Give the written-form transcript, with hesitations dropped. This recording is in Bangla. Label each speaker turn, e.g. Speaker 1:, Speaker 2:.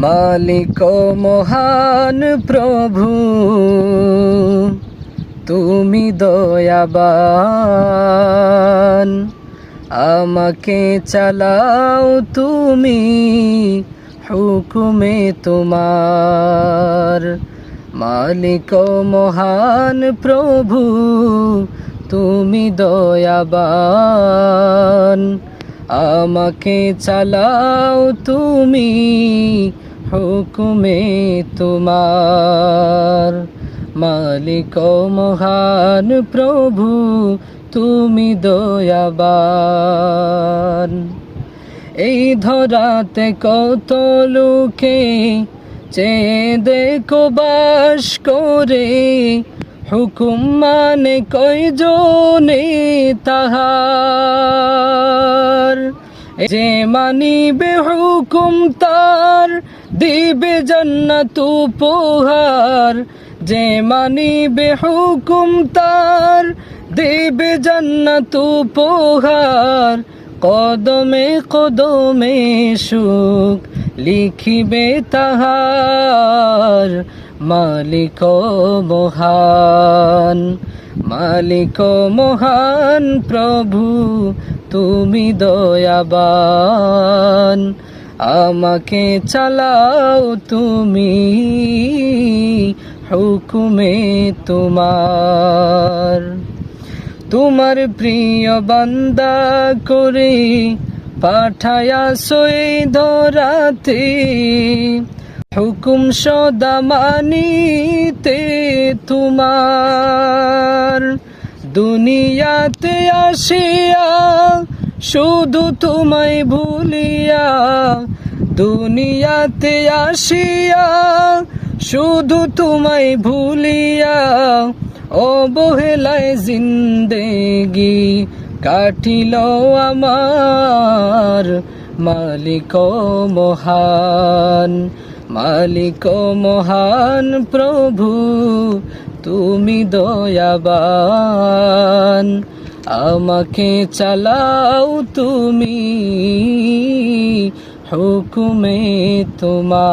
Speaker 1: মালিক মহান প্রভু তুমি দয়াবান, আমাকে চালাও তুমি হুকুমে তোমার। মালিক মহান প্রভু তুমি দয়াবান, আমাকে চালাও তুমি হুকুমে তোমার। মালিক মহান প্রভু তুমি দয়াবান। এই ধরাতে কত লোকে চেয়ে দেখো বাস করে, হুকুম মানে কয়জনে তাহার। যে মানিবে হুকুম তার দিবে জান্নাত উপহার। যে মানিবে হুকুম তার দিবে জান্নাত উপহার। কদমে কদমে সুখ লিখিবে তাহার। মালিক মহান, মালিক মহান প্রভু তুমি দয়াবান, আমাকে চালাও তুমি হুকুমে তোমার। তোমার প্রিয় বান্দা করে পাঠায়াছো এই ধরাতে, হুকুম সদা মানিতে তোমার। দুনিয়াতে আসিয়া শুধু তোমায় ভুলিয়া, দুনিয়াতে আসিয়া শুধু তোমায় ভুলিয়া, অবহেলায় জিন্দেগি কাটিল আমার। মালিক মহান, মালিক মহান প্রভু তুমি দয়াবান, আমাকে চালাও তুমি হুকুমে তোমার।